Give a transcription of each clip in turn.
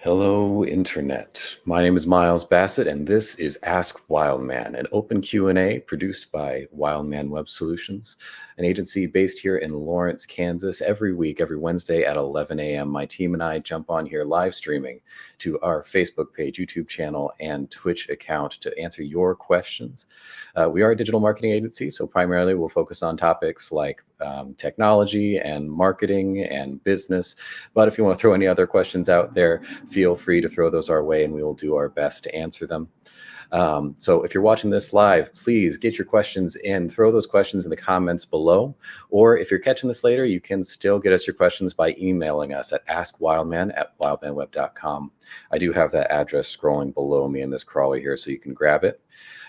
Hello, Internet. My name is Miles Bassett, and this is Ask Wildman, an open Q&A produced by Wildman Web Solutions, an agency based here in Lawrence, Kansas. Every week, every Wednesday at 11 a.m., my team and I jump on here live streaming to our Facebook page, YouTube channel, and Twitch account to answer your questions. We are a digital marketing agency, so primarily we'll focus on topics like technology and marketing and business. But if you want to throw any other questions out there, feel free to throw those our way and we will do our best to answer them. So if you're watching this live, please get your questions in, throw those questions in the comments below. Or if you're catching this later, you can still get us your questions by emailing us at askwildman@wildmanweb.com. I do have that address scrolling below me in this crawler here, so you can grab it.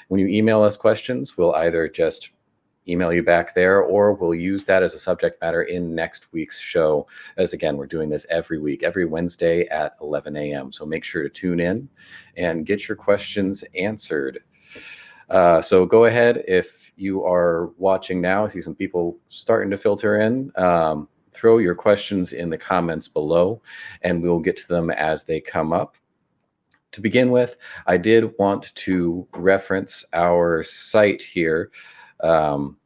When you email us questions, we'll either just email you back there, or we'll use that as a subject matter in next week's show. As again, we're doing this every week, every Wednesday at 11 a.m. So make sure to tune in and get your questions answered. So go ahead, if you are watching now, I see some people starting to filter in. Throw your questions in the comments below, and we'll get to them as they come up. To begin with, I did want to reference our site here. Let's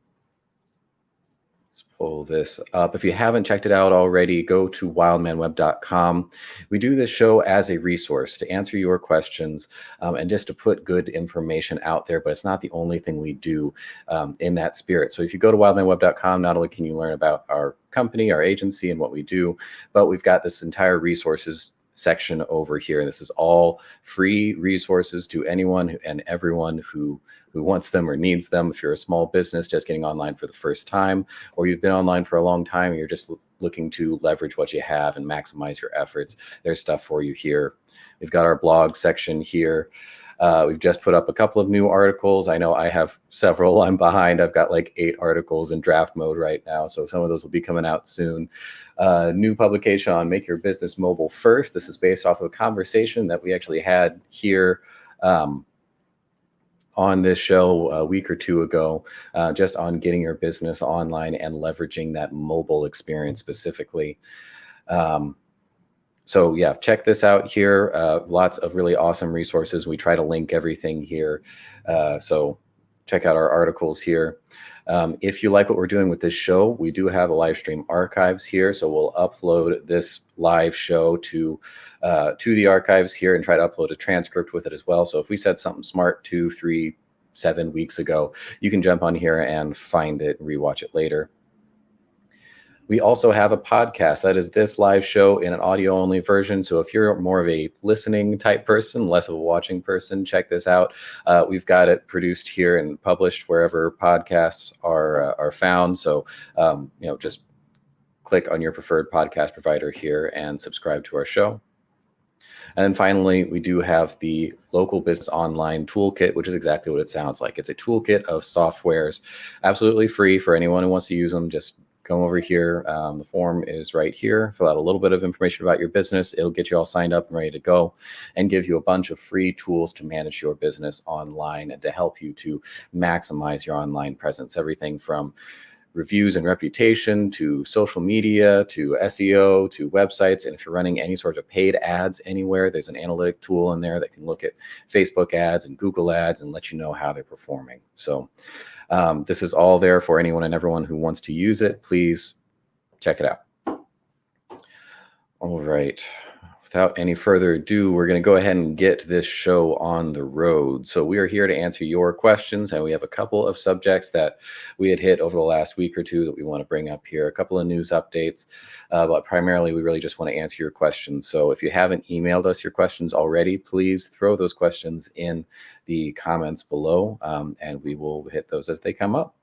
pull this up. If you haven't checked it out already, go to wildmanweb.com. We do this show as a resource to answer your questions and just to put good information out there, but it's not the only thing we do in that spirit. So if you go to wildmanweb.com, not only can you learn about our company, our agency, and what we do, but we've got this entire resources section over here. This is all free resources to anyone and everyone who wants them or needs them. If you're a small business just getting online for the first time, or you've been online for a long time and you're just looking to leverage what you have and maximize your efforts, there's stuff for you here. We've got our blog section here. We've just put up a couple of new articles. I know I have several. I'm behind. I've got like 8 articles in draft mode right now, so some of those will be coming out soon. New publication on Make Your Business Mobile First. This is based off of a conversation that we actually had here on this show a week or two ago, just on getting your business online and leveraging that mobile experience specifically. So yeah, check this out here. Lots of really awesome resources. We try to link everything here. So check out our articles here. If you like what we're doing with this show, we do have a live stream archives here. So we'll upload this live show to the archives here and try to upload a transcript with it as well. So if we said something smart 2, 3, 7 weeks ago, you can jump on here and find it, rewatch it later. We also have a podcast. That is this live show in an audio-only version. So if you're more of a listening type person, less of a watching person, check this out. We've got it produced here and published wherever podcasts are found. So just click on your preferred podcast provider here and subscribe to our show. And then finally, we do have the Local Business Online Toolkit, which is exactly what it sounds like. It's a toolkit of softwares, absolutely free for anyone who wants to use them. Just come over here. The form is right here. Fill out a little bit of information about your business. It'll get you all signed up and ready to go and give you a bunch of free tools to manage your business online and to help you to maximize your online presence. Everything from reviews and reputation to social media to SEO to websites. And if you're running any sort of paid ads anywhere, there's an analytic tool in there that can look at Facebook ads and Google ads and let you know how they're performing. So this is all there for anyone and everyone who wants to use it. Please check it out. All right. Without any further ado, we're going to go ahead and get this show on the road. So we are here to answer your questions, and we have a couple of subjects that we had hit over the last week or two that we want to bring up here, a couple of news updates, but primarily we really just want to answer your questions. So if you haven't emailed us your questions already, please throw those questions in the comments below, and we will hit those as they come up.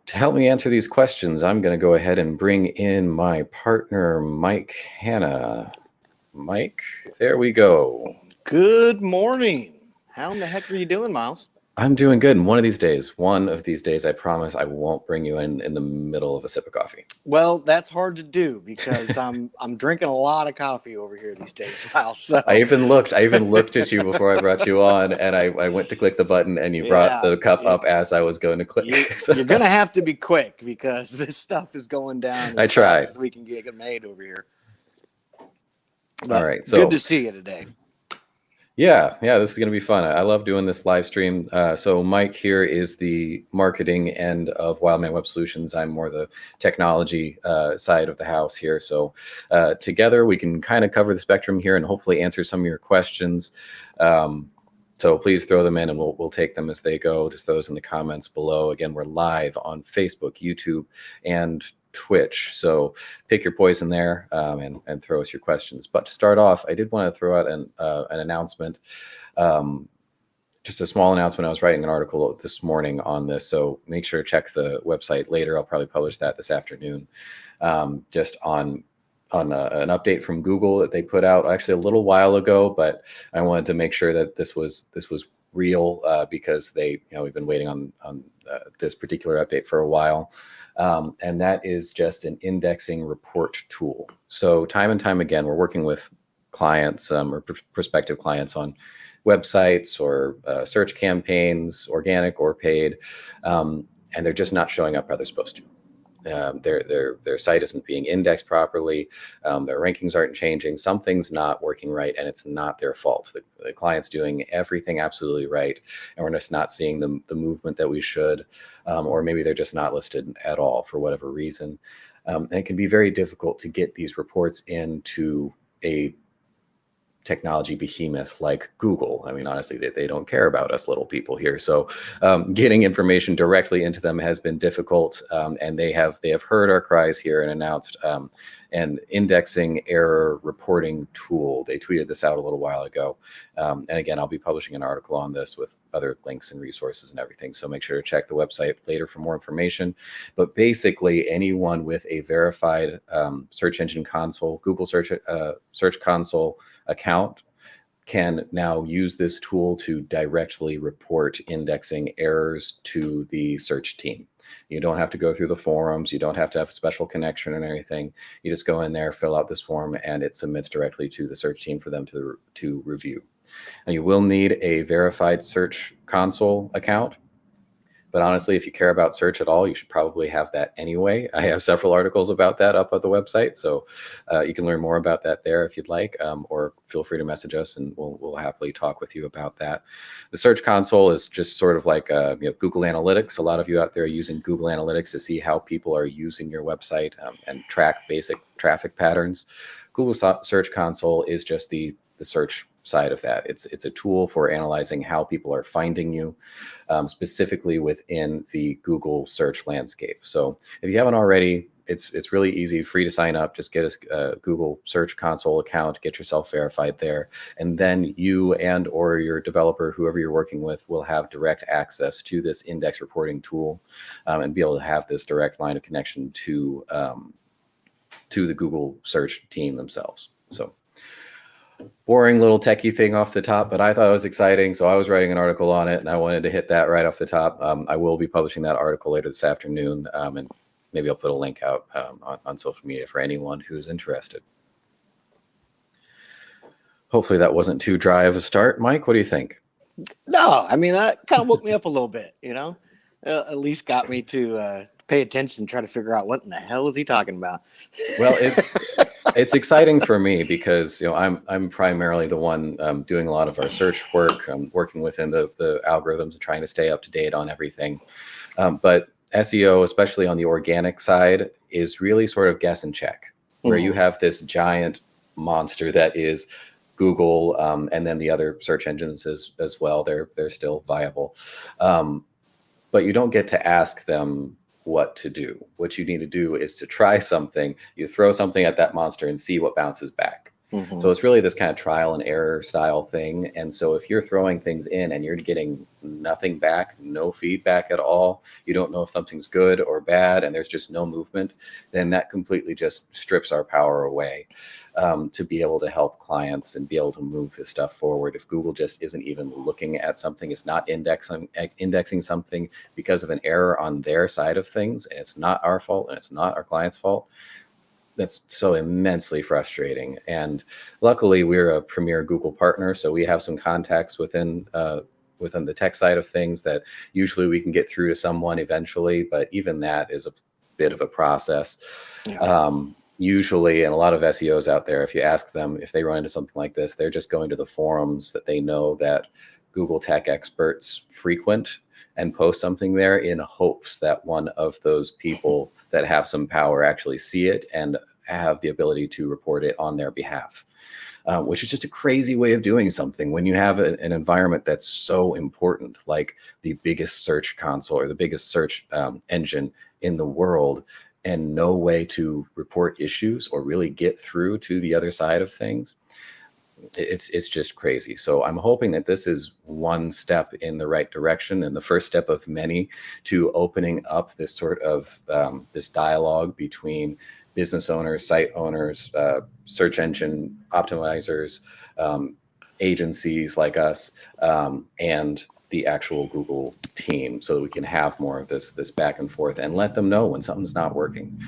To help me answer these questions, I'm going to go ahead and bring in my partner, Mike Hanna. Mike, there we go. Good morning. How in the heck are you doing, Miles? I'm doing good. And one of these days, I promise I won't bring you in the middle of a sip of coffee. Well, that's hard to do because I'm drinking a lot of coffee over here these days, Miles. So. I even looked at you before I brought you on, and I went to click the button, and you brought the cup up as I was going to click. You're going to have to be quick because this stuff is going down as fast as we can get it made over here. But right. good So to see you today. yeah, this is going to be fun. I love doing this live stream. So Mike here is the marketing end of Wildman Web Solutions. I'm more the technology side of the house here. So together we can kind of cover the spectrum here and hopefully answer some of your questions. So please throw them in and we'll take them as they go. Just those in the comments below. Again, we're live on Facebook, YouTube, and Twitch. So pick your poison there and throw us your questions. But to start off, I did want to throw out an announcement. Just a small announcement. I was writing an article this morning on this, so make sure to check the website later. I'll probably publish that this afternoon. Just on an update from Google that they put out actually a little while ago, but I wanted to make sure that this was real because we've been waiting on this particular update for a while. And that is just an indexing report tool. So time and time again, we're working with clients or prospective clients on websites or search campaigns, organic or paid, and they're just not showing up how they're supposed to. Their site isn't being indexed properly. Their rankings aren't changing. Something's not working right, and it's not their fault. The client's doing everything absolutely right, and we're just not seeing the movement that we should, or maybe they're just not listed at all for whatever reason. And it can be very difficult to get these reports into a technology behemoth like Google. I mean, honestly, they don't care about us little people here. So getting information directly into them has been difficult, and they have heard our cries here and announced an indexing error reporting tool. They tweeted this out a little while ago. And again, I'll be publishing an article on this with other links and resources and everything. So make sure to check the website later for more information. But basically, anyone with a verified Search Engine Console, Google Search Console account can now use this tool to directly report indexing errors to the search team. You don't have to go through the forums. You don't have to have a special connection or anything. You just go in there, fill out this form, and it submits directly to the search team for them to review. And you will need a verified Search Console account. But honestly, if you care about search at all, you should probably have that anyway. I have several articles about that up at the website, so you can learn more about that there if you'd like, or feel free to message us and we'll happily talk with you about that. The Search Console is just sort of like Google Analytics. A lot of you out there are using Google Analytics to see how people are using your website and track basic traffic patterns. Google Search Console is just the search side of that. It's a tool for analyzing how people are finding you, specifically within the Google search landscape. So if you haven't already, it's really easy, free to sign up. Just get a Google Search Console account, get yourself verified there, and then you and or your developer, whoever you're working with, will have direct access to this index reporting tool and be able to have this direct line of connection to the Google search team themselves. So boring little techie thing off the top, but I thought it was exciting. So I was writing an article on it and I wanted to hit that right off the top. I will be publishing that article later this afternoon, and maybe I'll put a link out on social media for anyone who's interested. Hopefully that wasn't too dry of a start. Mike, what do you think? No, I mean, that kind of woke me up a little bit, at least got me to pay attention, try to figure out what in the hell is he talking about. Well, it's exciting for me because I'm primarily the one doing a lot of our search work. I'm working within the algorithms and trying to stay up to date on everything. But SEO, especially on the organic side, is really sort of guess and check, where you have this giant monster that is Google, and then the other search engines as well. They're still viable, but you don't get to ask them what to do. What you need to do is to try something. You throw something at that monster and see what bounces back. So it's really this kind of trial and error style thing. And so if you're throwing things in and you're getting nothing back, no feedback at all, you don't know if something's good or bad, and there's just no movement, then that completely just strips our power away to be able to help clients and be able to move this stuff forward. If Google just isn't even looking at something, it's not indexing something because of an error on their side of things, and it's not our fault and it's not our client's fault, that's so immensely frustrating. And luckily we're a premier Google partner, so we have some contacts within the tech side of things that usually we can get through to someone eventually, but even that is a bit of a process. usually, and a lot of SEOs out there, if you ask them if they run into something like this, they're just going to the forums that they know that Google tech experts frequent and post something there in hopes that one of those people that have some power actually see it and have the ability to report it on their behalf. Which is just a crazy way of doing something when you have an environment that's so important, like the biggest search console or the biggest search engine in the world, and no way to report issues or really get through to the other side of things. It's just crazy. So I'm hoping that this is one step in the right direction and the first step of many to opening up this sort of this dialogue between business owners, site owners, search engine optimizers, agencies like us, and the actual Google team, so that we can have more of this back and forth and let them know when something's not working.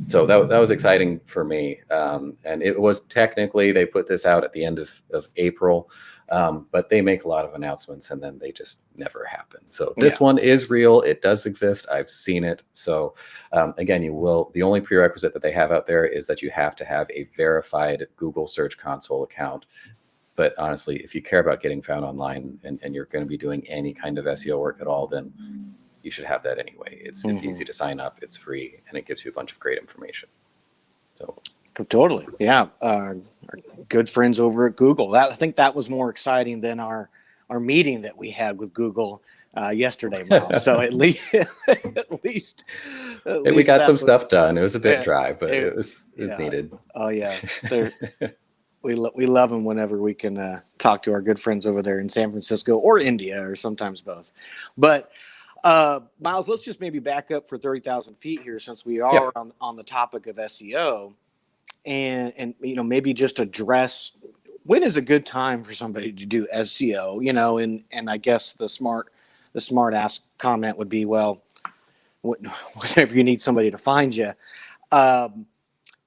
So that was exciting for me. And it was technically, they put this out at the end of April, but they make a lot of announcements and then they just never happen. So this one is real. It does exist. I've seen it. So again, the only prerequisite that they have out there is that you have to have a verified Google Search Console account. But honestly, if you care about getting found online and you're going to be doing any kind of SEO work at all, then you should have that anyway. It's easy to sign up. It's free, and it gives you a bunch of great information. So totally, yeah. Our good friends over at Google. I think that was more exciting than our meeting that we had with Google yesterday, Miles. So at least we got some stuff done. It was a bit dry, but it was needed. Oh yeah, we love them whenever we can talk to our good friends over there in San Francisco or India, or sometimes both. But Miles, let's just maybe back up for 30,000 feet here, since we are on the topic of SEO, and maybe just address when is a good time for somebody to do SEO. And I guess the smart ass comment would be, well, whenever you need somebody to find you.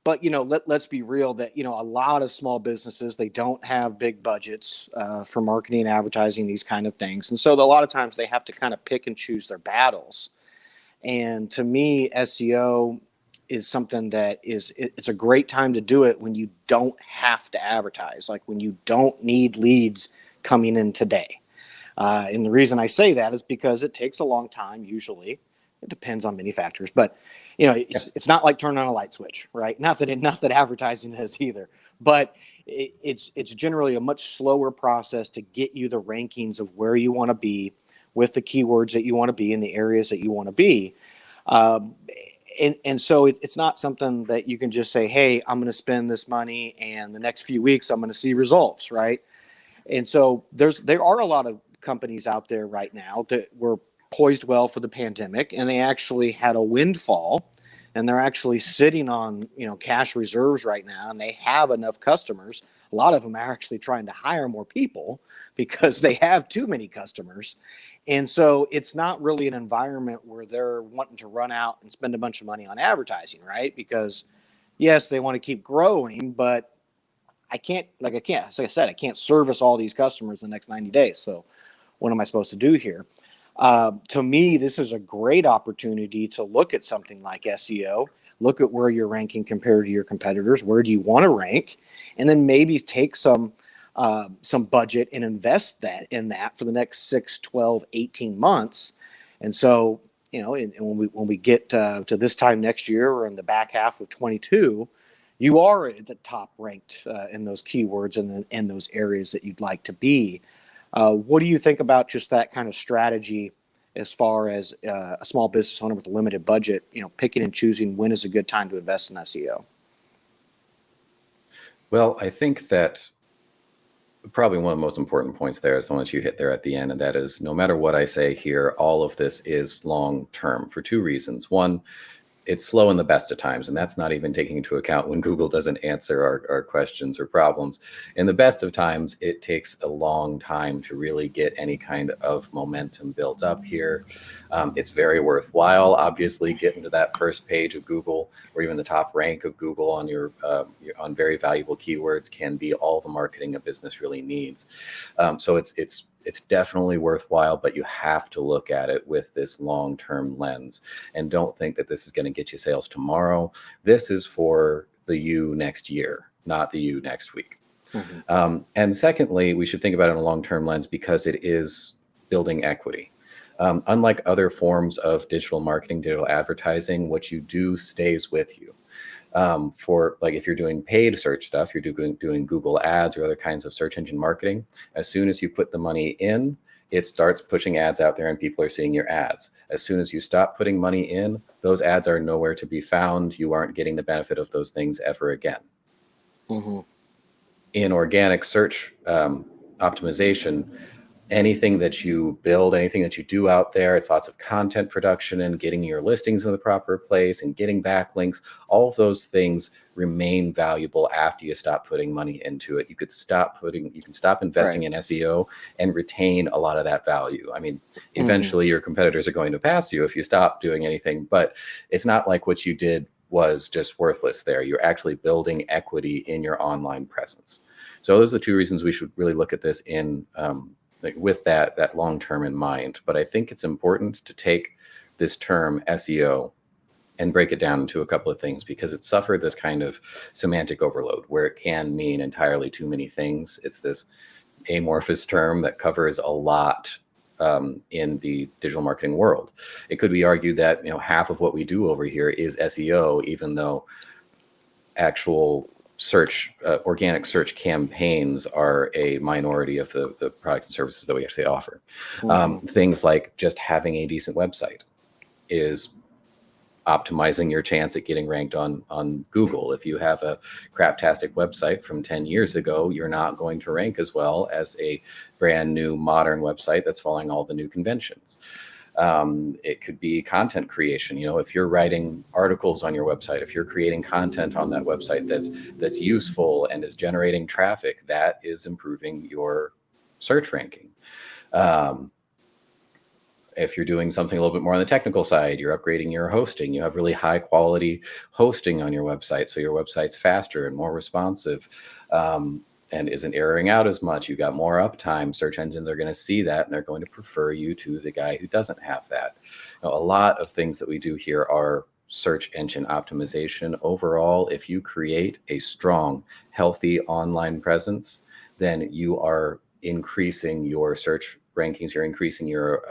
But let's be real that a lot of small businesses, they don't have big budgets for marketing and advertising, these kind of things, and so a lot of times they have to kind of pick and choose their battles. And to me, SEO is something that it's a great time to do it when you don't have to advertise, like when you don't need leads coming in today. And the reason I say that is because it takes a long time. Usually, it depends on many factors, but it's not like turning on a light switch, right? Not that advertising is either, but it's generally a much slower process to get you the rankings of where you want to be with the keywords that you want to be in the areas that you want to be. And so it's not something that you can just say, hey, I'm going to spend this money and the next few weeks I'm going to see results, right? And so there are a lot of companies out there right now that were poised well for the pandemic, and they actually had a windfall, and they're actually sitting on cash reserves right now, and they have enough customers. A lot of them are actually trying to hire more people because they have too many customers. And so it's not really an environment where they're wanting to run out and spend a bunch of money on advertising, right? Because yes, they want to keep growing, but like I said, I can't service all these customers in the next 90 days. So what am I supposed to do here? To me, this is a great opportunity to look at something like SEO, look at where you're ranking compared to your competitors. Where do you want to rank? And then maybe take some budget and invest in that for the next 6, 12, 18 months. And so, and when we get to this time next year or in the back half of 22, you are at the top ranked in those keywords and in those areas that you'd like to be. What do you think about just that kind of strategy as far as a small business owner with a limited budget, picking and choosing when is a good time to invest in SEO? Well, I think that probably one of the most important points there is the one that you hit there at the end, and that is, no matter what I say here, all of this is long term for two reasons. One, it's slow in the best of times, and that's not even taking into account when Google doesn't answer our questions or problems. In the best of times, it takes a long time to really get any kind of momentum built up here. It's very worthwhile, obviously, getting to that first page of Google, or even the top rank of Google on your on very valuable keywords can be all the marketing a business really needs. So it's it's definitely worthwhile, but you have to look at it with this long-term lens, and don't think that this is going to get you sales tomorrow. This is for the you next year, not the you next week. And secondly, we should think about it in a long-term lens because it is building equity. Unlike other forms of digital marketing, digital advertising, what you do stays with you. For like if you're doing paid search stuff, you're doing Google ads or other kinds of search engine marketing, as soon as you put the money in, it starts pushing ads out there and people are seeing your ads. As soon as you stop putting money in, those ads are nowhere to be found. You aren't getting the benefit of those things ever again. In organic search optimization, anything that you build, anything that you do out there, it's lots of content production and getting your listings in the proper place and getting backlinks. All of those things remain valuable after you stop putting money into it. You can stop investing in SEO and retain a lot of that value. I mean, eventually your competitors are going to pass you if you stop doing anything, but it's not like what you did was just worthless there. You're actually building equity in your online presence. So those are the two reasons we should really look at this in with that long term in mind. But I think it's important to take this term SEO and break it down into a couple of things, because it suffered this kind of semantic overload where it can mean entirely too many things. It's this amorphous term that covers a lot in the digital marketing world. It could be argued that half of what we do over here is SEO, even though actual search, organic search campaigns are a minority of the products and services that we actually offer. Things like just having a decent website is optimizing your chance at getting ranked on Google. If you have a craptastic website from 10 years ago, you're not going to rank as well as a brand new modern website that's following all the new conventions. It could be content creation. If you're writing articles on your website, if you're creating content on that website that's useful and is generating traffic, that is improving your search ranking. If you're doing something a little bit more on the technical side, you're upgrading your hosting, you have really high quality hosting on your website, so your website's faster and more responsive, and isn't erroring out as much. You got more uptime. Search engines are going to see that, and they're going to prefer you to the guy who doesn't have that. A lot of things that we do here are search engine optimization. Overall, if you create a strong, healthy online presence, then you are increasing your search rankings. You're increasing your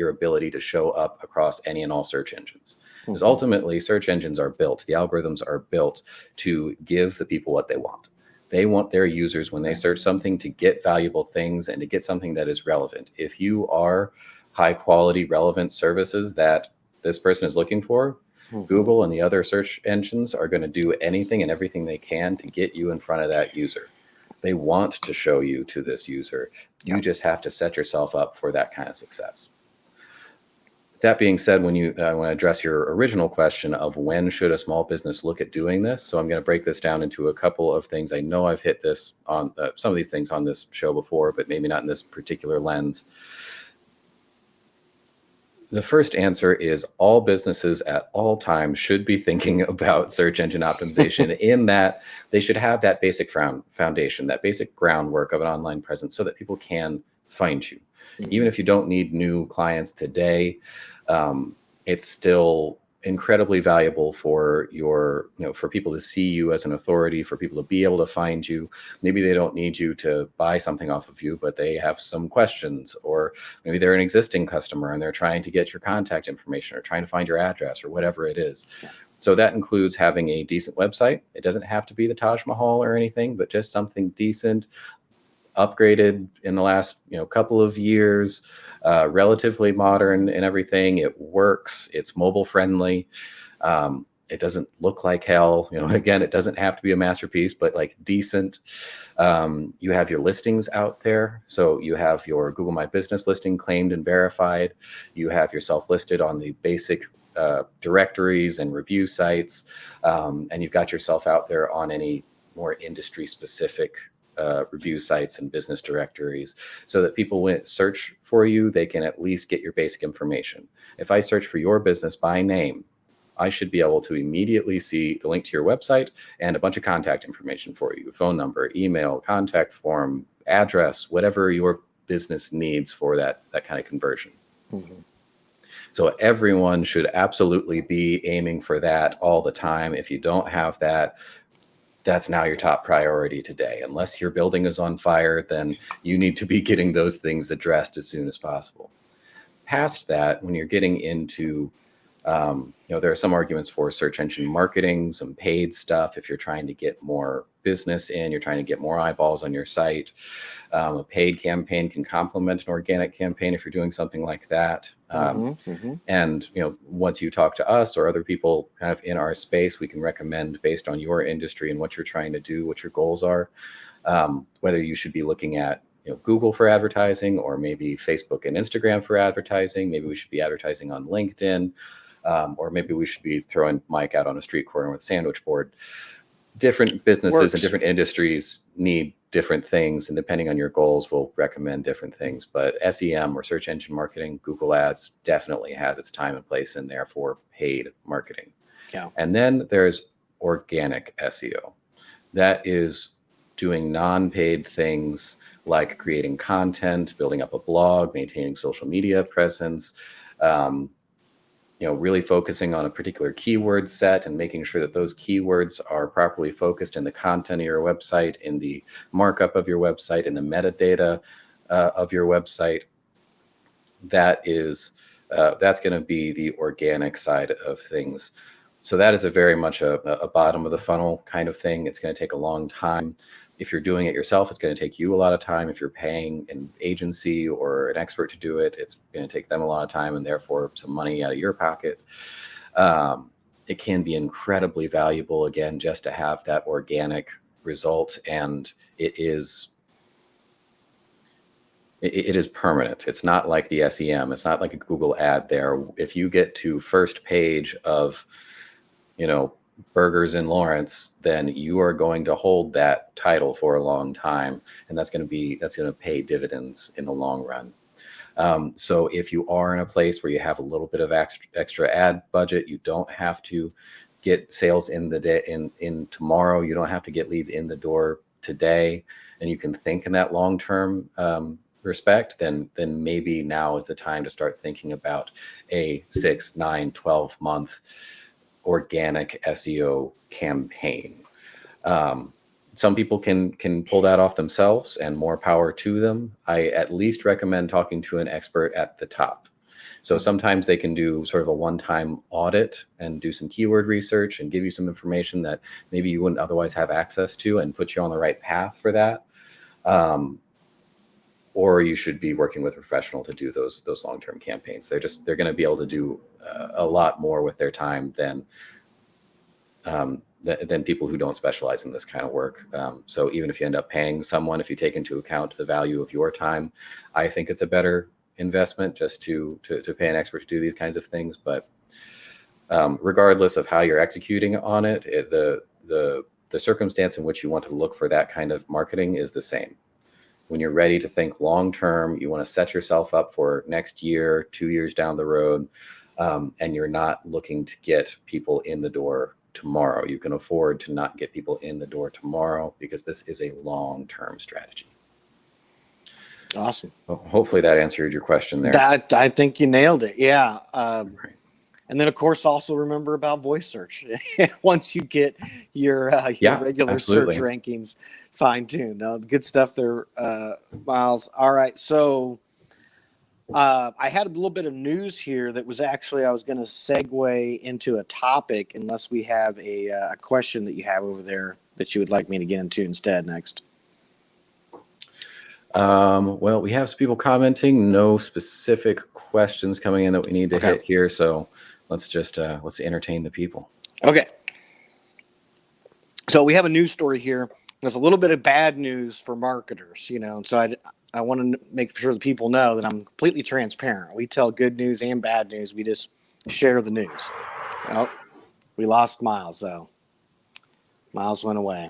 ability to show up across any and all search engines. Because ultimately, search engines are built, the algorithms are built to give the people what they want. They want their users, when they search something, to get valuable things and to get something that is relevant. If you are high quality, relevant services that this person is looking for, Google and the other search engines are going to do anything and everything they can to get you in front of that user. They want to show you to this user. You just have to set yourself up for that kind of success. That being said, when I want to address your original question of when should a small business look at doing this. So I'm going to break this down into a couple of things. I know I've hit this on some of these things on this show before, but maybe not in this particular lens. The first answer is all businesses at all times should be thinking about search engine optimization in that they should have that basic foundation, that basic groundwork of an online presence so that people can find you. Even if you don't need new clients today, it's still incredibly valuable for for people to see you as an authority, for people to be able to find you. Maybe they don't need you to buy something off of you, but they have some questions, or maybe they're an existing customer and they're trying to get your contact information or trying to find your address or whatever it is. So that includes having a decent website. It doesn't have to be the Taj Mahal or anything, but just something decent, upgraded in the last couple of years, relatively modern and everything. It works. It's mobile friendly. It doesn't look like hell. Again, it doesn't have to be a masterpiece, but like decent. You have your listings out there. So you have your Google My Business listing claimed and verified. You have yourself listed on the basic directories and review sites. And you've got yourself out there on any more industry specific review sites and business directories, so that people, when search for you, they can at least get your basic information. If I search for your business by name, I should be able to immediately see the link to your website and a bunch of contact information for you: phone number, email, contact form, address, whatever your business needs for that kind of conversion. Mm-hmm. So everyone should absolutely be aiming for that all the time. If you don't have that, that's now your top priority today. Unless your building is on fire, then you need to be getting those things addressed as soon as possible. Past that, when you're getting into, there are some arguments for search engine marketing, some paid stuff. If you're trying to get more business in, you're trying to get more eyeballs on your site. A paid campaign can complement an organic campaign if you're doing something like that. And once you talk to us or other people kind of in our space, we can recommend based on your industry and what you're trying to do, what your goals are, whether you should be looking at Google for advertising, or maybe Facebook and Instagram for advertising. Maybe we should be advertising on LinkedIn, or maybe we should be throwing Mike out on a street corner with a sandwich board. Different businesses and different industries need different things, and depending on your goals, we'll recommend different things. But SEM, or search engine marketing, Google Ads, definitely has its time and place in there for paid marketing. Yeah. And then there's organic SEO. That is doing non-paid things like creating content, building up a blog, maintaining social media presence, really focusing on a particular keyword set and making sure that those keywords are properly focused in the content of your website, in the markup of your website, in the metadata of your website. That's going to be the organic side of things. So that is a very much a bottom of the funnel kind of thing. It's going to take a long time. If you're doing it yourself, it's going to take you a lot of time. If you're paying an agency or an expert to do it, it's going to take them a lot of time and therefore some money out of your pocket. It can be incredibly valuable, again, just to have that organic result. And it is permanent. It's not like the SEM. It's not like a Google ad there. If you get to first page of, Burgers in Lawrence, then you are going to hold that title for a long time, and that's going to pay dividends in the long run. So if you are in a place where you have a little bit of extra ad budget, you don't have to get sales in the day in tomorrow. You don't have to get leads in the door today, and you can think in that long-term respect, then maybe now is the time to start thinking about a 6, 9, 12 month organic SEO campaign. Some people can pull that off themselves, and more power to them. I at least recommend talking to an expert at the top. So sometimes they can do sort of a one-time audit and do some keyword research and give you some information that maybe you wouldn't otherwise have access to, and put you on the right path for that. Or you should be working with a professional to do those long-term campaigns. They're going to be able to do a lot more with their time than people who don't specialize in this kind of work. So even if you end up paying someone, if you take into account the value of your time, I think it's a better investment just to pay an expert to do these kinds of things. But regardless of how you're executing on it, the circumstance in which you want to look for that kind of marketing is the same. When you're ready to think long term, you want to set yourself up for next year, 2 years down the road, and you're not looking to get people in the door tomorrow. You can afford to not get people in the door tomorrow, because this is a long-term strategy. Awesome. Well, hopefully that answered your question there. I think you nailed it. Yeah. Right. And then, of course, also remember about voice search. Once you get your regular absolutely. search rankings fine-tuned. Good stuff there, Miles. All right. So I had a little bit of news here that was actually, I was going to segue into a topic, unless we have a question that you have over there that you would like me to get into instead next. Well, we have some people commenting. No specific questions coming in that we need to hit here. So let's entertain the people. Okay. So we have a news story here. There's a little bit of bad news for marketers, and so I want to make sure that people know that I'm completely transparent. We tell good news and bad news. We just share the news. Well, we lost Miles, though. Miles went away.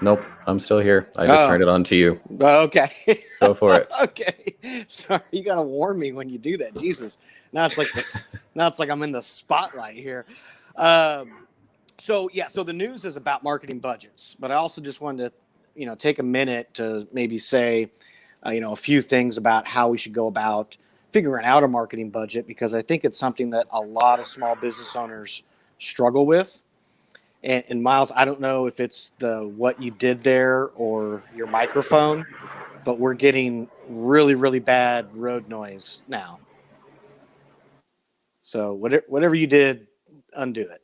Nope, I'm still here. I just turned it on to you. Okay. Go for it. Okay. Sorry, you gotta warn me when you do that. Jesus. Now it's like I'm in the spotlight here. So the news is about marketing budgets, but I also just wanted to, take a minute to maybe say a few things about how we should go about figuring out a marketing budget, because I think it's something that a lot of small business owners struggle with. And Miles, I don't know if it's the what you did there or your microphone, but we're getting really, really bad road noise now. So whatever you did, undo it.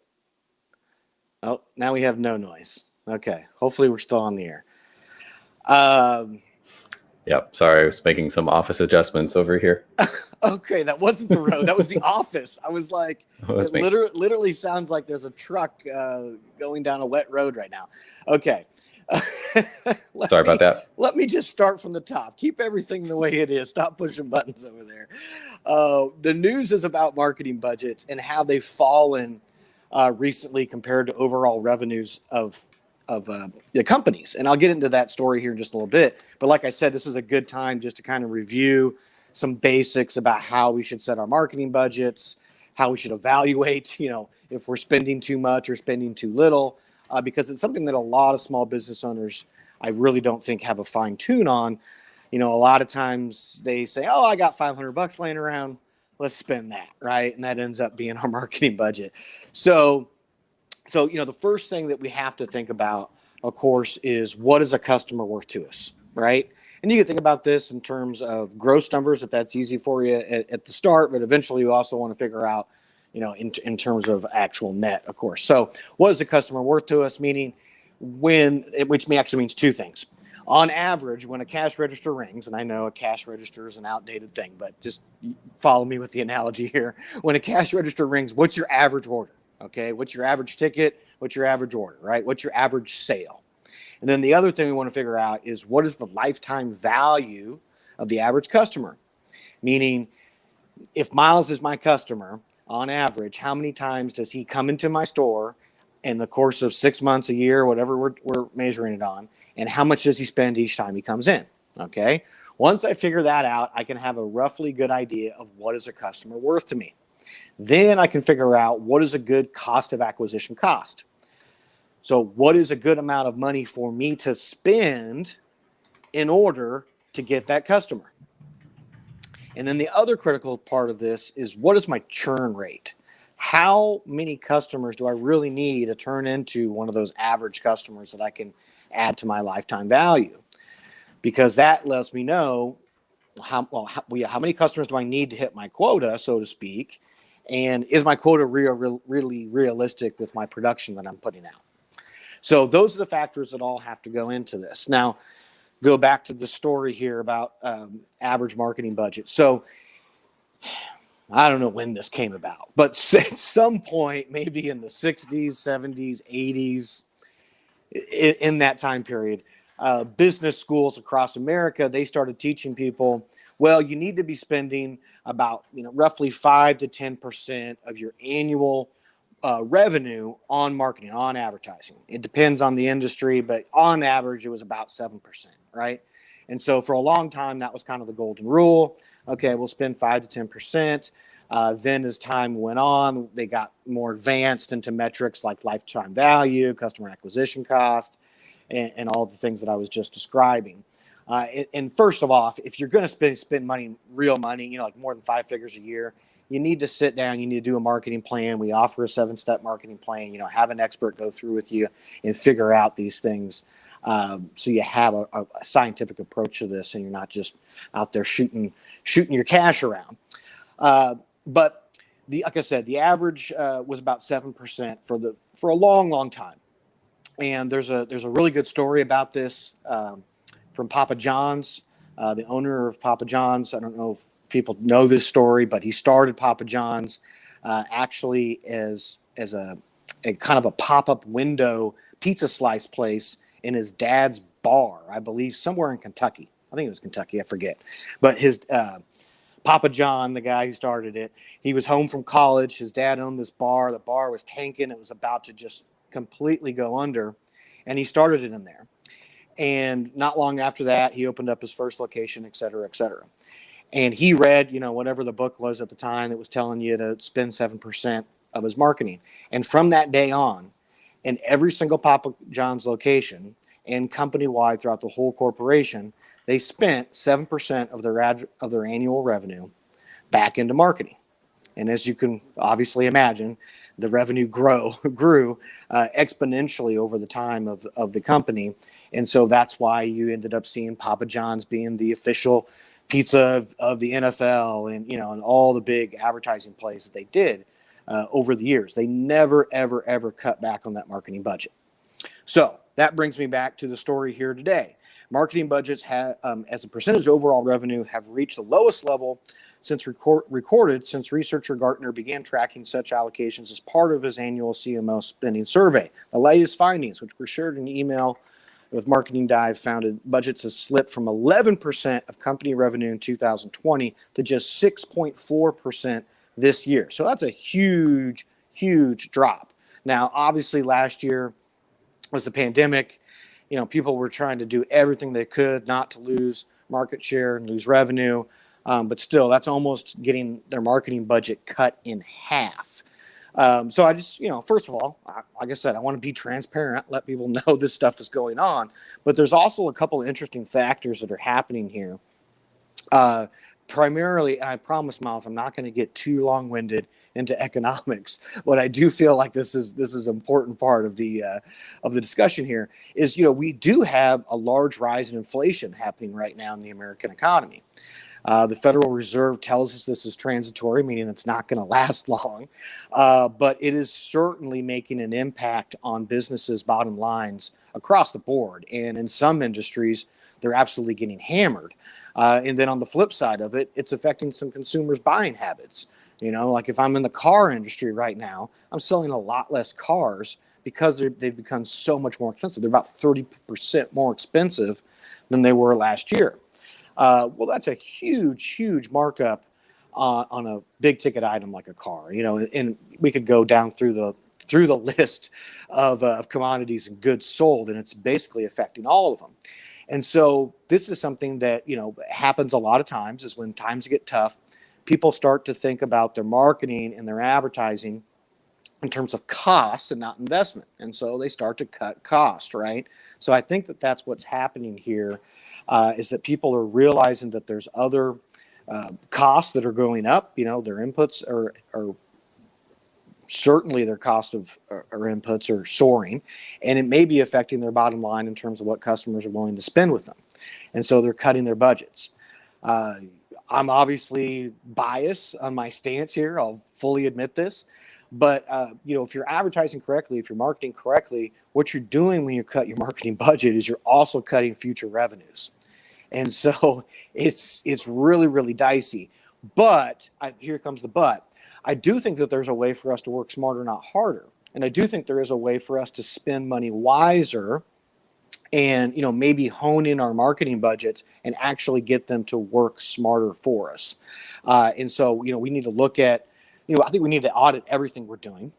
Oh, now we have no noise. Okay. Hopefully we're still on the air. Yep. Sorry, I was making some office adjustments over here. Okay, that wasn't the road. That was the office. I was like, Was it me. literally sounds like there's a truck going down a wet road right now. Okay. Sorry about that. Let me just start from the top. Keep everything the way it is. Stop pushing buttons over there. The news is about marketing budgets and how they've fallen recently compared to overall revenues of the companies. And I'll get into that story here in just a little bit. But like I said, this is a good time just to kind of review some basics about how we should set our marketing budgets, how we should evaluate, if we're spending too much or spending too little, because it's something that a lot of small business owners, I really don't think have a fine tune on. A lot of times they say, oh, I got $500 laying around. Let's spend that. Right. And that ends up being our marketing budget. So, the first thing that we have to think about, of course, is what is a customer worth to us, right? And you can think about this in terms of gross numbers, if that's easy for you at the start, but eventually you also want to figure out, in terms of actual net, of course. So what is a customer worth to us? Meaning which actually means two things. On average, when a cash register rings, and I know a cash register is an outdated thing, but just follow me with the analogy here. When a cash register rings, what's your average order? Okay, what's your average ticket? What's your average order, right? What's your average sale? And then the other thing we want to figure out is what is the lifetime value of the average customer? Meaning, if Miles is my customer, on average, how many times does he come into my store in the course of 6 months, a year, whatever we're measuring it on, and how much does he spend each time he comes in? Okay, once I figure that out, I can have a roughly good idea of what is a customer worth to me. Then I can figure out what is a good cost of acquisition cost. So what is a good amount of money for me to spend in order to get that customer? And then the other critical part of this is what is my churn rate? How many customers do I really need to turn into one of those average customers that I can add to my lifetime value? Because that lets me know how many customers do I need to hit my quota, so to speak, and is my quota really realistic with my production that I'm putting out? So those are the factors that all have to go into this. Now, go back to the story here about average marketing budget. So I don't know when this came about, but at some point, maybe in the 60s, 70s, 80s, in that time period, business schools across America, they started teaching people, well, you need to be spending about roughly 5 to 10% of your annual revenue on marketing, on advertising. It depends on the industry, but on average, it was about 7%, right? And so for a long time, that was kind of the golden rule. Okay, we'll spend 5 to 10%. Then as time went on, they got more advanced into metrics like lifetime value, customer acquisition cost, and all the things that I was just describing. And first of all, if you're going to spend money, real money, like more than 5 figures a year, you need to sit down. You need to do a marketing plan. We offer a 7-step marketing plan. Have an expert go through with you and figure out these things, so you have a scientific approach to this, and you're not just out there shooting your cash around. But like I said, the average was about 7% for a long time. And there's a really good story about this from Papa John's, the owner of Papa John's. I don't know if people know this story, but he started Papa John's actually as a kind of a pop-up window pizza slice place in his dad's bar, I believe somewhere in Kentucky. I think it was Kentucky, I forget. But his Papa John, the guy who started it, he was home from college. His dad owned this bar. The bar was tanking. It was about to just completely go under, and he started it in there. And not long after that, he opened up his first location, et cetera, et cetera. And he read, whatever the book was at the time that was telling you to spend 7% of his marketing. And from that day on, in every single Papa John's location, and company-wide throughout the whole corporation, they spent 7% of their annual revenue back into marketing. And as you can obviously imagine, the revenue grew exponentially over the time of the company. And so that's why you ended up seeing Papa John's being the official pizza of the NFL, and all the big advertising plays that they did over the years. They never, ever, ever cut back on that marketing budget. So that brings me back to the story here today. Marketing budgets as a percentage of overall revenue have reached the lowest level since recorded since researcher Gartner began tracking such allocations as part of his annual CMO spending survey. The latest findings, which were shared in an email with Marketing Dive, found that budgets have slipped from 11% of company revenue in 2020 to just 6.4% this year. So that's a huge, huge drop. Now, obviously, last year was the pandemic. People were trying to do everything they could not to lose market share and lose revenue. But still, that's almost getting their marketing budget cut in half. So I just, first of all, like I said, I want to be transparent, let people know this stuff is going on. But there's also a couple of interesting factors that are happening here. Primarily, I promise, Miles, I'm not going to get too long-winded into economics. What I do feel like this is an important part of the discussion here is, we do have a large rise in inflation happening right now in the American economy. The Federal Reserve tells us this is transitory, meaning it's not going to last long, but it is certainly making an impact on businesses' bottom lines across the board. And in some industries, they're absolutely getting hammered. And then on the flip side of it, it's affecting some consumers' buying habits. Like if I'm in the car industry right now, I'm selling a lot less cars because they've become so much more expensive. They're about 30% more expensive than they were last year. Well, that's a huge, huge markup on a big ticket item like a car, and we could go down through the list of commodities and goods sold, and it's basically affecting all of them. And so this is something that, happens a lot of times is when times get tough, people start to think about their marketing and their advertising in terms of costs and not investment. And so they start to cut cost, right? So I think that that's what's happening here. Is that people are realizing that there's other costs that are going up. Their inputs are certainly their cost of or inputs are soaring, and it may be affecting their bottom line in terms of what customers are willing to spend with them. And so they're cutting their budgets. I'm obviously biased on my stance here. I'll fully admit this. But, if you're advertising correctly, if you're marketing correctly, what you're doing when you cut your marketing budget is you're also cutting future revenues. And so it's really, really dicey. But here comes the but. I do think that there's a way for us to work smarter, not harder. And I do think there is a way for us to spend money wiser and, maybe hone in our marketing budgets and actually get them to work smarter for us. And so, we need to look at, I think we need to audit everything we're doing.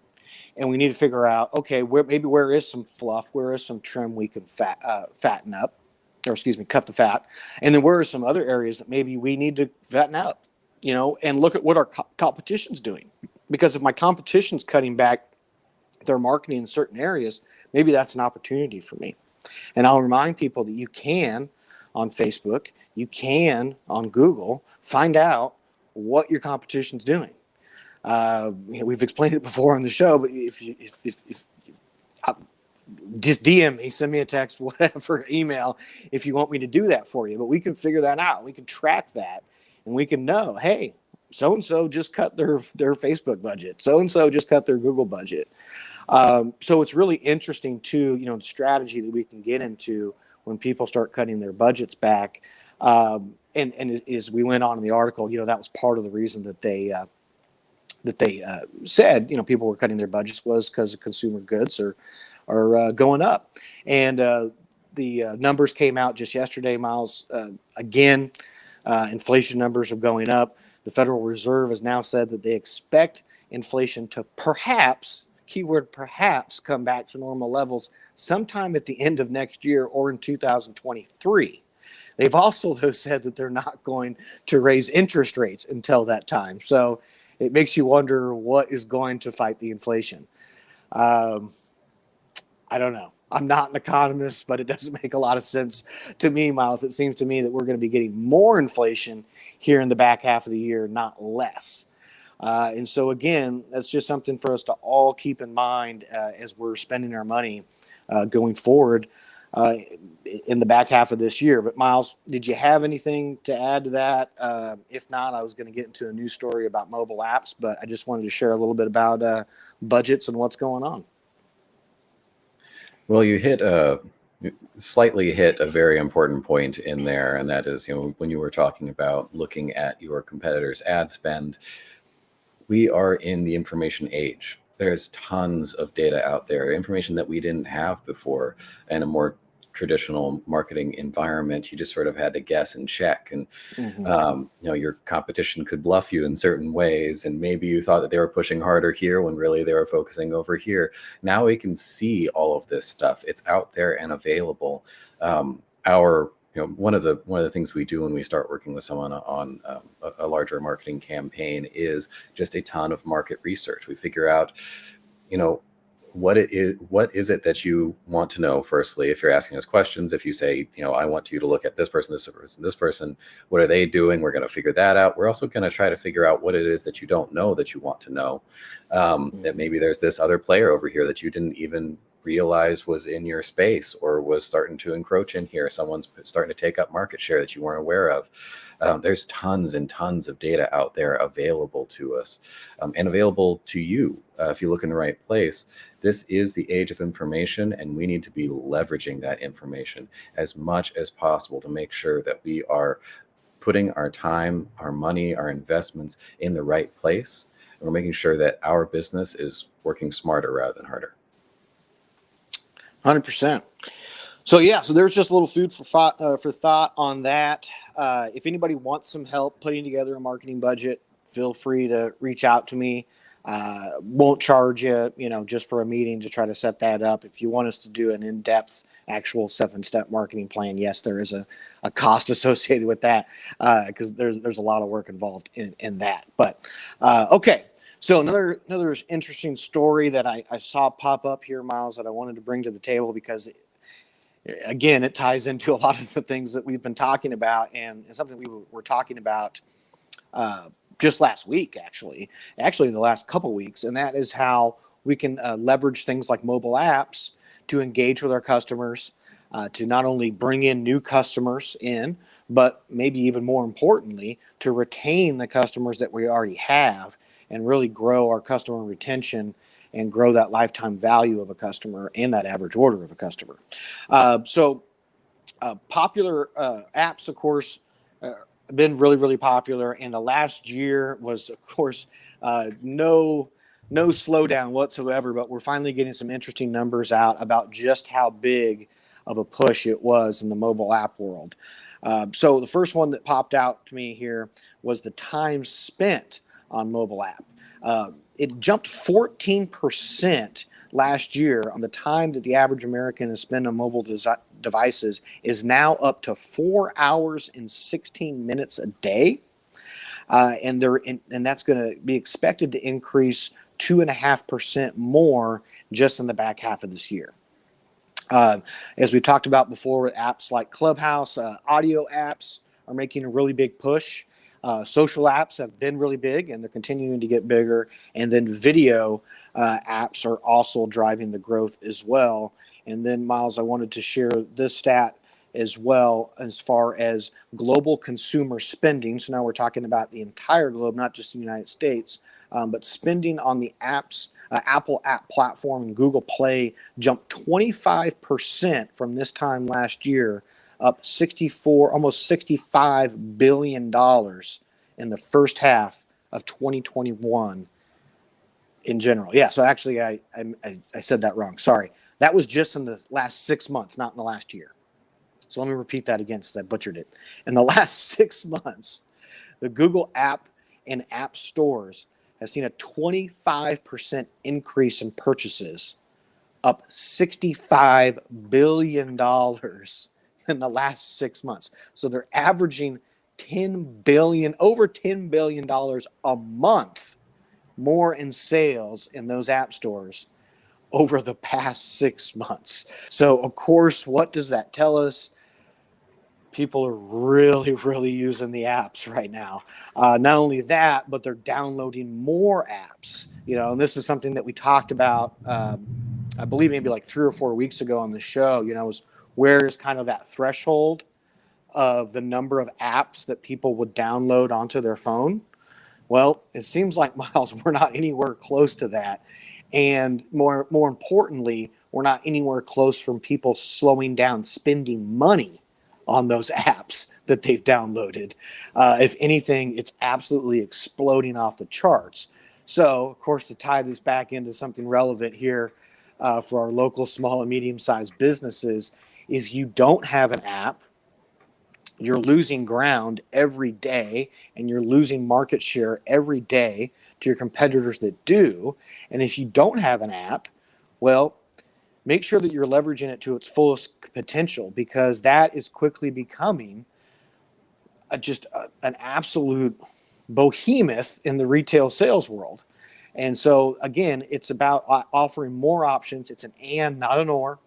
And we need to figure out, okay, where is some fluff? Where is some trim we can fatten up? Cut the fat. And then where are some other areas that maybe we need to fatten up, and look at what our competition's doing. Because if my competition's cutting back their marketing in certain areas, maybe that's an opportunity for me. And I'll remind people that you can on Facebook, you can on Google, find out what your competition's doing. We've explained it before on the show, but if just DM me, send me a text, whatever, email, if you want me to do that for you. But we can figure that out. We can track that, and we can know, hey, so-and-so just cut their Facebook budget. So-and-so just cut their Google budget. So it's really interesting, too, the strategy that we can get into when people start cutting their budgets back. And as we went on in the article, that was part of the reason that they said, people were cutting their budgets was because of consumer goods are going up. And the numbers came out just yesterday, Miles. Again, inflation numbers are going up. The Federal Reserve has now said that they expect inflation to perhaps, keyword perhaps, come back to normal levels sometime at the end of next year or in 2023. They've also, though, said that they're not going to raise interest rates until that time. So it makes you wonder what is going to fight the inflation. I don't know. I'm not an economist, but it doesn't make a lot of sense to me, Miles. It seems to me that we're going to be getting more inflation here in the back half of the year, not less. And so, again, that's just something for us to all keep in mind as we're spending our money going forward in the back half of this year. But, Miles, did you have anything to add to that? If not, I was going to get into a news story about mobile apps, but I just wanted to share a little bit about budgets and what's going on. Well, slightly hit a very important point in there, and that is, when you were talking about looking at your competitors' ad spend, we are in the information age. There's tons of data out there, information that we didn't have before. In a more traditional marketing environment, you just sort of had to guess and check, and your competition could bluff you in certain ways, and maybe you thought that they were pushing harder here when really they were focusing over here. Now we can see all of this stuff. It's out there and available. Our one of the things we do when we start working with someone on a larger marketing campaign is just a ton of market research. We figure out, what is it that you want to know. Firstly, if you're asking us questions, if you say, I want you to look at this person, this person, what are they doing? We're going to figure that out. We're also going to try to figure out what it is that you don't know that you want to know. That maybe there's this other player over here that you didn't even realize was in your space or was starting to encroach in here. Someone's starting to take up market share that you weren't aware of. There's tons and tons of data out there available to us and available to you if you look in the right place. This is the age of information, and we need to be leveraging that information as much as possible to make sure that we are putting our time, our money, our investments in the right place. And we're making sure that our business is working smarter rather than harder. 100%. So there's just a little food for thought on that. If anybody wants some help putting together a marketing budget, feel free to reach out to me. Won't charge you, just for a meeting to try to set that up. If you want us to do an in-depth actual 7-step marketing plan, yes, there is a cost associated with that because there's a lot of work involved in that. But okay. So another interesting story that I saw pop up here, Miles, that I wanted to bring to the table because, again, it ties into a lot of the things that we've been talking about, and something we were talking about just last week, actually in the last couple weeks, and that is how we can leverage things like mobile apps to engage with our customers, to not only bring in new customers in, but maybe even more importantly, to retain the customers that we already have and really grow our customer retention and grow that lifetime value of a customer and that average order of a customer. Popular apps, of course, been really, really popular. And the last year was, of course, no slowdown whatsoever, but we're finally getting some interesting numbers out about just how big of a push it was in the mobile app world. So the first one that popped out to me here was the time spent on mobile app. It jumped 14% last year on the time that the average American is spending on mobile devices is now up to 4 hours and 16 minutes a day. And that's going to be expected to increase 2.5% more just in the back half of this year. As we talked about before with apps like Clubhouse, audio apps are making a really big push. Social apps have been really big, and they're continuing to get bigger. And then video apps are also driving the growth as well. And then, Miles, I wanted to share this stat as well as far as global consumer spending. So now we're talking about the entire globe, not just the United States, but spending on the apps. Apple app platform and Google Play jumped 25% from this time last year, up almost $65 billion in the first half of 2021 in general. Yeah, so actually I said that wrong. Sorry. That was just in the last 6 months, not in the last year. So let me repeat that again since I butchered it. In the last 6 months, the Google app and app stores has seen a 25% increase in purchases, up $65 billion in the last 6 months. So they're averaging over $10 billion a month more in sales in those app stores over the past 6 months. So, of course, what does that tell us? People are really, really using the apps right now. Not only that, but they're downloading more apps. And this is something that we talked about, I believe maybe like 3 or 4 weeks ago on the show. Was where is kind of that threshold of the number of apps that people would download onto their phone? Well, it seems like, Miles, we're not anywhere close to that. And more importantly, we're not anywhere close from people slowing down spending money on those apps that they've downloaded. If anything, it's absolutely exploding off the charts. So, of course, to tie this back into something relevant here for our local small and medium-sized businesses, if you don't have an app, you're losing ground every day, and you're losing market share every day to your competitors that do. And if you don't have an app, well, make sure that you're leveraging it to its fullest potential, because that is quickly becoming an absolute behemoth in the retail sales world. And so, again, it's about offering more options. It's an and, not an or.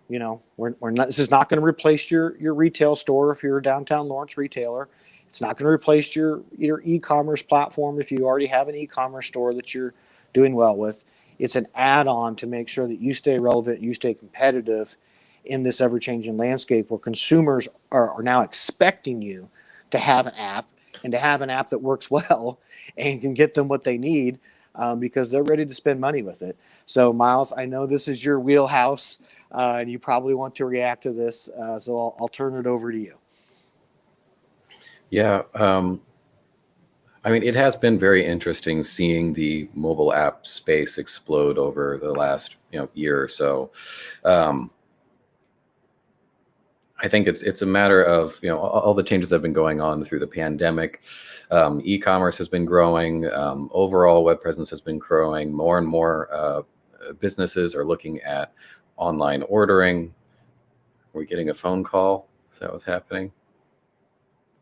We're not. This is not going to replace your retail store if you're a downtown Lawrence retailer. It's not going to replace your e-commerce platform if you already have an e-commerce store that you're doing well with. It's an add-on to make sure that you stay relevant, you stay competitive in this ever-changing landscape where consumers are now expecting you to have an app, and to have an app that works well and can get them what they need, because they're ready to spend money with it. So, Miles, I know this is your wheelhouse, and you probably want to react to this, so I'll turn it over to you. Yeah. It has been very interesting seeing the mobile app space explode over the last year or so. I think it's a matter of all the changes that have been going on through the pandemic. E-commerce has been growing. Overall web presence has been growing. More and more businesses are looking at online ordering. Are we getting a phone call? Is that what's happening?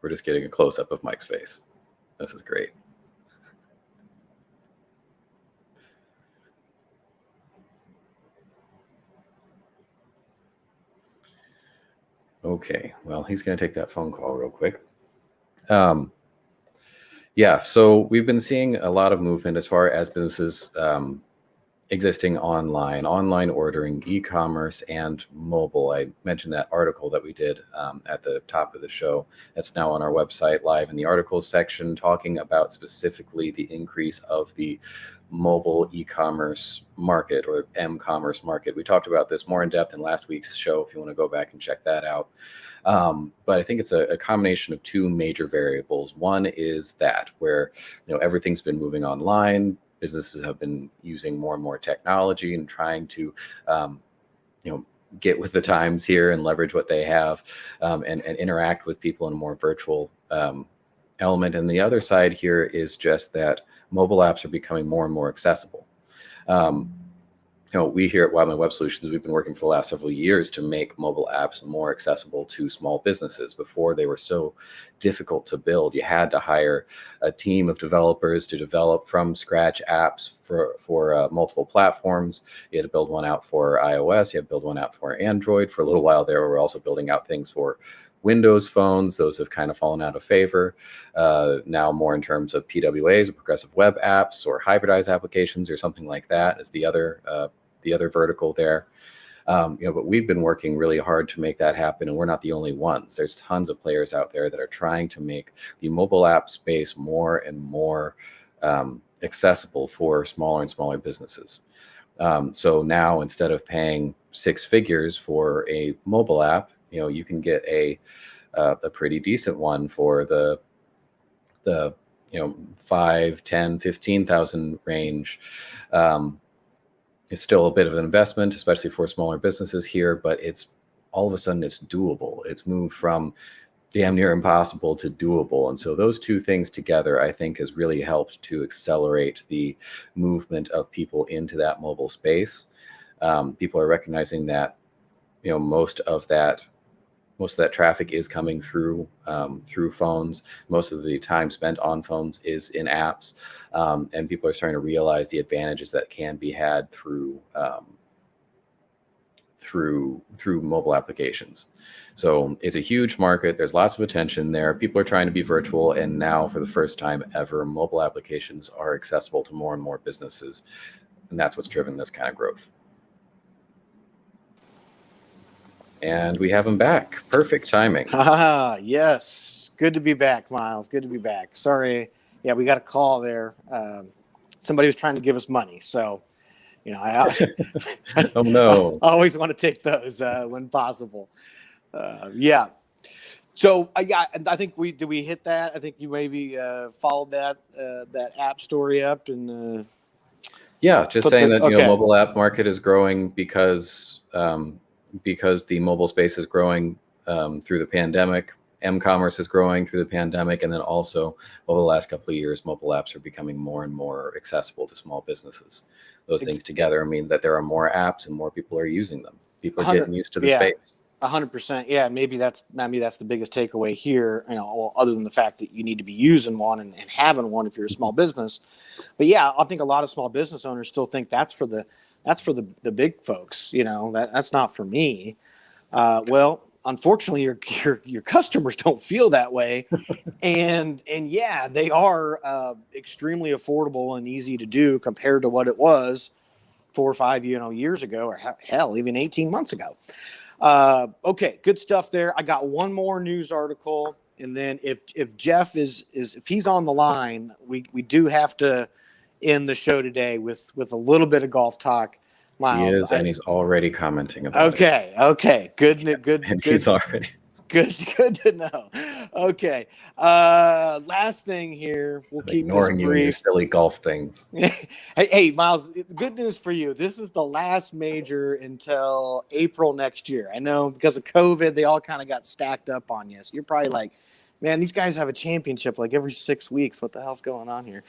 We're just getting a close-up of Mike's face. This is great. Okay, well, he's going to take that phone call real quick. Yeah, so we've been seeing a lot of movement as far as businesses existing online ordering, e-commerce, and mobile. I mentioned that article that we did at the top of the show. That's now on our website, live in the articles section, talking about specifically the increase of the mobile e-commerce market, or m-commerce market. We talked about this more in depth in last week's show if you want to go back and check that out. But I think it's a combination of two major variables. One is that where everything's been moving online. Businesses have been using more and more technology and trying to get with the times here and leverage what they have, and interact with people in a more virtual element. And the other side here is just that mobile apps are becoming more and more accessible. We here at Wildman Web Solutions, we've been working for the last several years to make mobile apps more accessible to small businesses. Before, they were so difficult to build. You had to hire a team of developers to develop from scratch apps for multiple platforms. You had to build one out for iOS. You had to build one out for Android. For a little while there, we were also building out things for Windows phones. Those have kind of fallen out of favor. Now more in terms of PWAs, or progressive web apps, or hybridized applications, or something like that is the other vertical there. But we've been working really hard to make that happen, and we're not the only ones. There's tons of players out there that are trying to make the mobile app space more and more accessible for smaller and smaller businesses. So now, instead of paying six figures for a mobile app, you can get a pretty decent one for the 5, 10, 15,000 range. It's still a bit of an investment, especially for smaller businesses here, but it's all of a sudden it's doable. It's moved from damn near impossible to doable. And so those two things together, I think, has really helped to accelerate the movement of people into that mobile space. People are recognizing that, most of that traffic is coming through phones. Most of the time spent on phones is in apps, and people are starting to realize the advantages that can be had through through mobile applications. So it's a huge market. There's lots of attention there. People are trying to be virtual, and now for the first time ever, mobile applications are accessible to more and more businesses, and that's what's driven this kind of growth. And we have him back. Perfect timing. Ah, yes. Good to be back, Miles. Good to be back. Sorry. Yeah, we got a call there. Somebody was trying to give us money. So, Oh, no. I always want to take those when possible. Yeah. So, yeah, I think we hit that? I think you maybe followed that app story up and. Yeah, just saying that mobile app market is growing because the mobile space is growing through the pandemic. M-commerce is growing through the pandemic, and then also over the last couple of years, mobile apps are becoming more and more accessible to small businesses. Those things together mean that there are more apps and more people are using them. People are getting used to the space. 100%. Yeah, maybe that's the biggest takeaway here. Other than the fact that you need to be using one and having one if you're a small business. But yeah, I think a lot of small business owners still think that's for the big folks. That's not for me. Well, unfortunately, your customers don't feel that way, and yeah, they are extremely affordable and easy to do compared to what it was 4 or 5 years ago, or hell, even 18 months ago. Okay, good stuff there. I got one more news article, and then if Jeff is if he's on the line, we do have to end the show today with a little bit of golf talk. Miles, he is, and he's already commenting about it. Okay, good. And he's already good to know. Okay, last thing here. We'll keep ignoring this you brief. and your silly golf things. Hey, Miles. Good news for you. This is the last major until April next year. I know because of COVID, they all kind of got stacked up on you. So you're probably like, man, these guys have a championship like every 6 weeks. What the hell's going on here?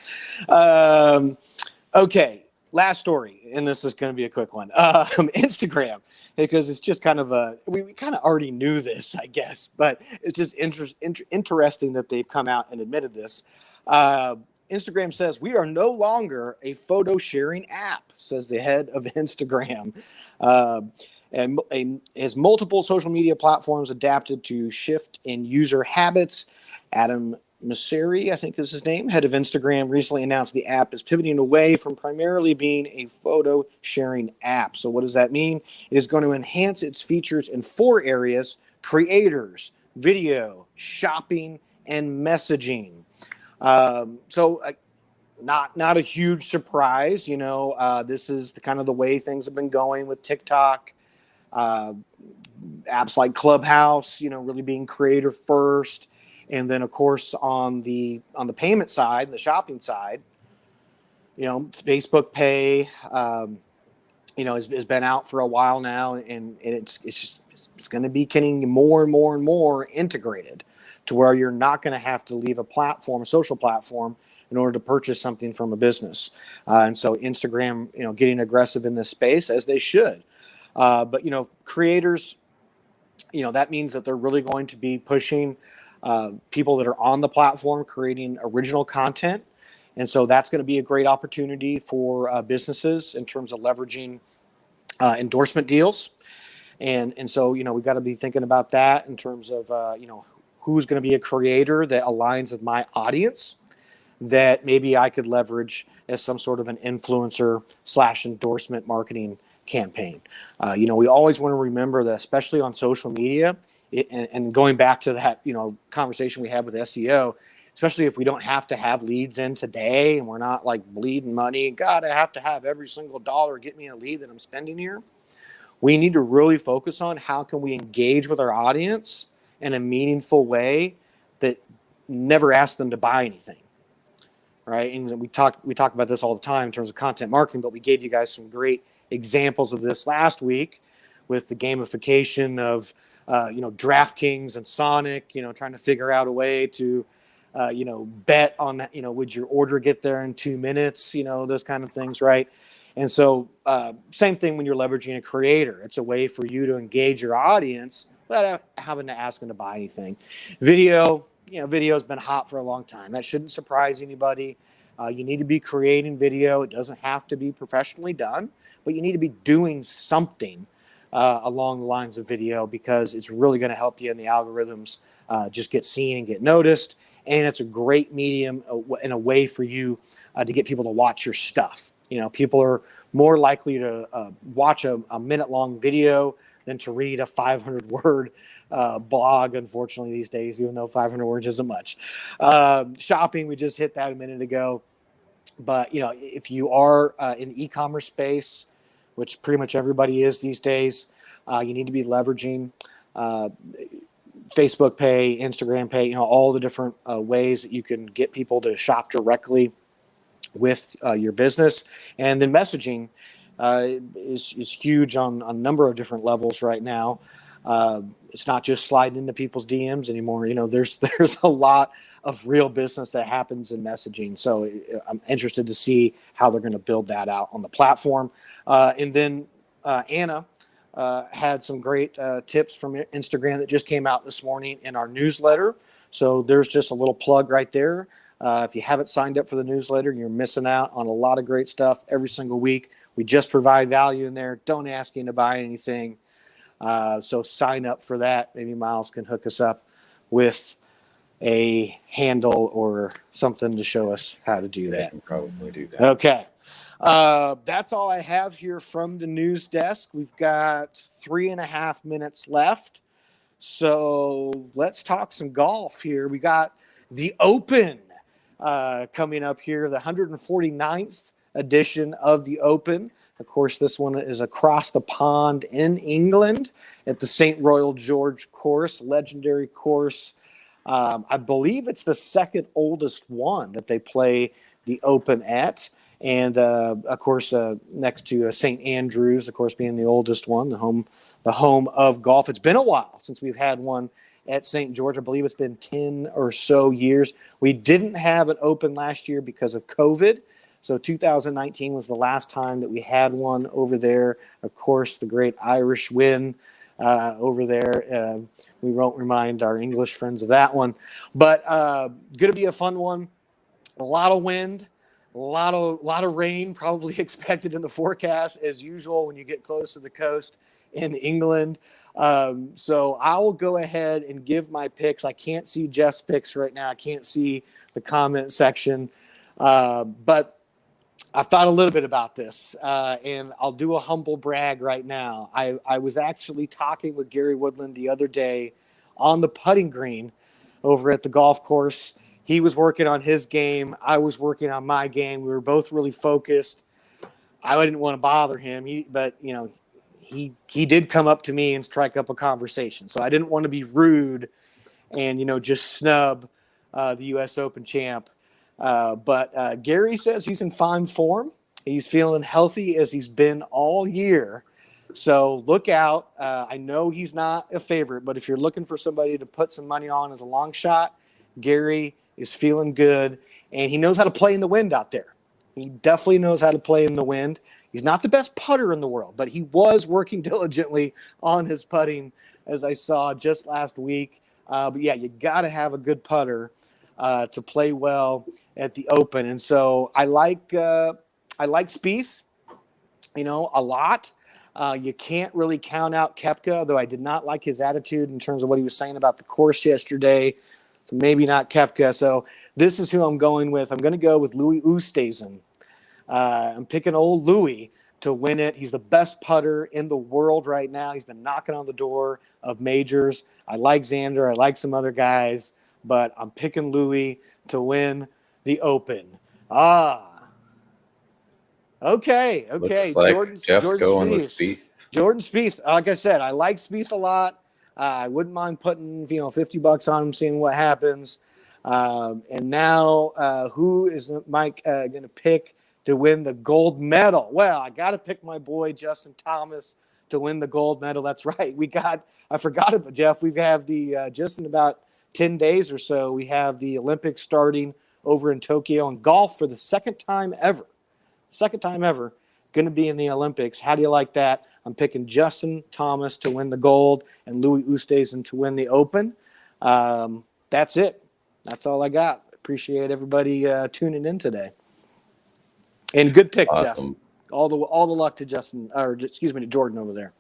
Okay. Last story, and this is going to be a quick one. Instagram, because it's just kind of we kind of already knew this, I guess, but it's just interesting that they've come out and admitted this. Instagram says we are no longer a photo sharing app, says the head of Instagram. And has multiple social media platforms adapted to shift in user habits. Adam Mosseri, I think is his name, head of Instagram, recently announced the app is pivoting away from primarily being a photo sharing app. So what does that mean? It is going to enhance its features in 4 areas: creators, video, shopping, and messaging. Not a huge surprise. This is the way things have been going with TikTok, apps like Clubhouse, really being creator first. And then, of course, on the payment side, the shopping side, Facebook Pay, has been out for a while now, and it's going to be getting more and more and more integrated to where you're not going to have to leave a social platform, in order to purchase something from a business. And so Instagram, getting aggressive in this space, as they should. But creators, that means that they're really going to be pushing people that are on the platform creating original content. And so that's going to be a great opportunity for businesses in terms of leveraging endorsement deals. And so, we've got to be thinking about that in terms of, who's going to be a creator that aligns with my audience that maybe I could leverage as some sort of an influencer / endorsement marketing campaign. We always want to remember that, especially on social media, and going back to that, conversation we had with SEO, especially if we don't have to have leads in today and we're not like bleeding money. God, I have to have every single dollar get me a lead that I'm spending here. We need to really focus on how can we engage with our audience in a meaningful way that never asks them to buy anything. Right. And we talk about this all the time in terms of content marketing, but we gave you guys some great examples of this last week with the gamification of, DraftKings and Sonic, trying to figure out a way to, bet on, would your order get there in 2 minutes, those kind of things. Right. And so same thing when you're leveraging a creator. It's a way for you to engage your audience without having to ask them to buy anything. Video has been hot for a long time. That shouldn't surprise anybody. You need to be creating video. It doesn't have to be professionally done, but you need to be doing something along the lines of video, because it's really going to help you in the algorithms just get seen and get noticed. And it's a great medium and a way for you to get people to watch your stuff. People are more likely to watch a minute-long video than to read a 500-word blog, unfortunately, these days, even though 500 words isn't much. Shopping, we just hit that a minute ago. But, if you are in the e-commerce space, which pretty much everybody is these days, you need to be leveraging Facebook Pay, Instagram Pay, all the different ways that you can get people to shop directly with your business. And then messaging is huge on a number of different levels right now. It's not just sliding into people's DMs anymore. There's a lot of real business that happens in messaging. So I'm interested to see how they're going to build that out on the platform. And then Anna had some great tips from Instagram that just came out this morning in our newsletter. So there's just a little plug right there. If you haven't signed up for the newsletter, you're missing out on a lot of great stuff every single week. We just provide value in there. Don't ask you to buy anything. So sign up for that. Maybe Miles can hook us up with a handle or something to show us how to do that. I can probably do that. Okay. That's all I have here from the news desk. We've got 3.5 minutes left. So let's talk some golf here. We got the Open coming up here, the 149th edition of the Open. Of course, this one is across the pond in England at the St. Royal George course, legendary course. I believe it's the second oldest one that they play the Open at. And, of course, next to St. Andrews, of course, being the oldest one, the home of golf. It's been a while since we've had one at St. George. I believe it's been 10 or so years. We didn't have an Open last year because of COVID. So 2019 was the last time that we had one over there. Of course, the great Irish win over there. We won't remind our English friends of that one. But going to be a fun one. A lot of wind, a lot of rain probably expected in the forecast as usual when you get close to the coast in England. So I will go ahead and give my picks. I can't see Jeff's picks right now. I can't see the comment section. But I've thought a little bit about this, and I'll do a humble brag right now. I was actually talking with Gary Woodland the other day on the putting green over at the golf course. He was working on his game. I was working on my game. We were both really focused. I didn't want to bother him, but he did come up to me and strike up a conversation. So I didn't want to be rude and just snub the U.S. Open champ. But Gary says he's in fine form. He's feeling healthy as he's been all year. So look out. I know he's not a favorite, but if you're looking for somebody to put some money on as a long shot, Gary is feeling good, and he knows how to play in the wind out there. He definitely knows how to play in the wind. He's not the best putter in the world, but he was working diligently on his putting, as I saw just last week. But yeah, you got to have a good putter to play well at the Open. And so I like Spieth, a lot. You can't really count out Koepka, though I did not like his attitude in terms of what he was saying about the course yesterday. So maybe not Koepka. So this is who I'm going with. I'm going to go with Louis Oosthuizen. I'm picking old Louis to win it. He's the best putter in the world right now. He's been knocking on the door of majors. I like Xander. I like some other guys, but I'm picking Louis to win the Open. Okay. Looks like Jeff's going with Spieth. Jordan Spieth. Like I said, I like Spieth a lot. I wouldn't mind putting $50 on him, seeing what happens. And now, who is Mike going to pick to win the gold medal? Well, I got to pick my boy Justin Thomas to win the gold medal. That's right. I forgot about Jeff. We have the just in about 10 days or so, we have the Olympics starting over in Tokyo, and golf for the second time ever going to be in the Olympics. How do you like that? I'm picking Justin Thomas to win the gold and Louis Oosthuizen to win the Open. That's it. That's all I got. Appreciate everybody tuning in today. And good pick, awesome. Jeff. All the luck to Justin, to Jordan over there.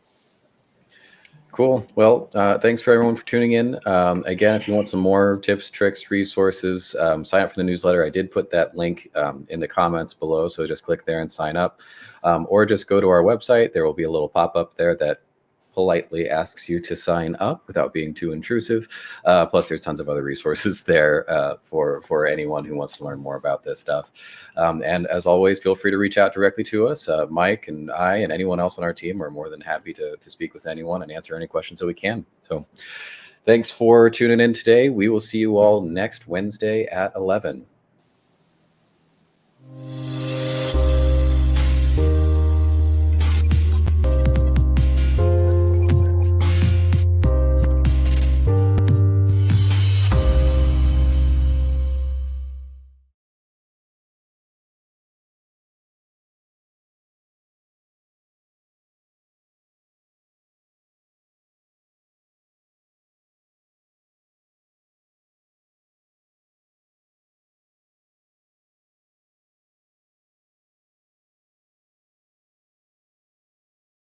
Cool. Well, thanks for everyone for tuning in. Again, if you want some more tips, tricks, resources, sign up for the newsletter. I did put that link in the comments below, so just click there and sign up. Or just go to our website. There will be a little pop-up there that politely asks you to sign up without being too intrusive. Plus, there's tons of other resources there for anyone who wants to learn more about this stuff. And as always, feel free to reach out directly to us. Mike and I and anyone else on our team are more than happy to speak with anyone and answer any questions that we can. So thanks for tuning in today. We will see you all next Wednesday at 11.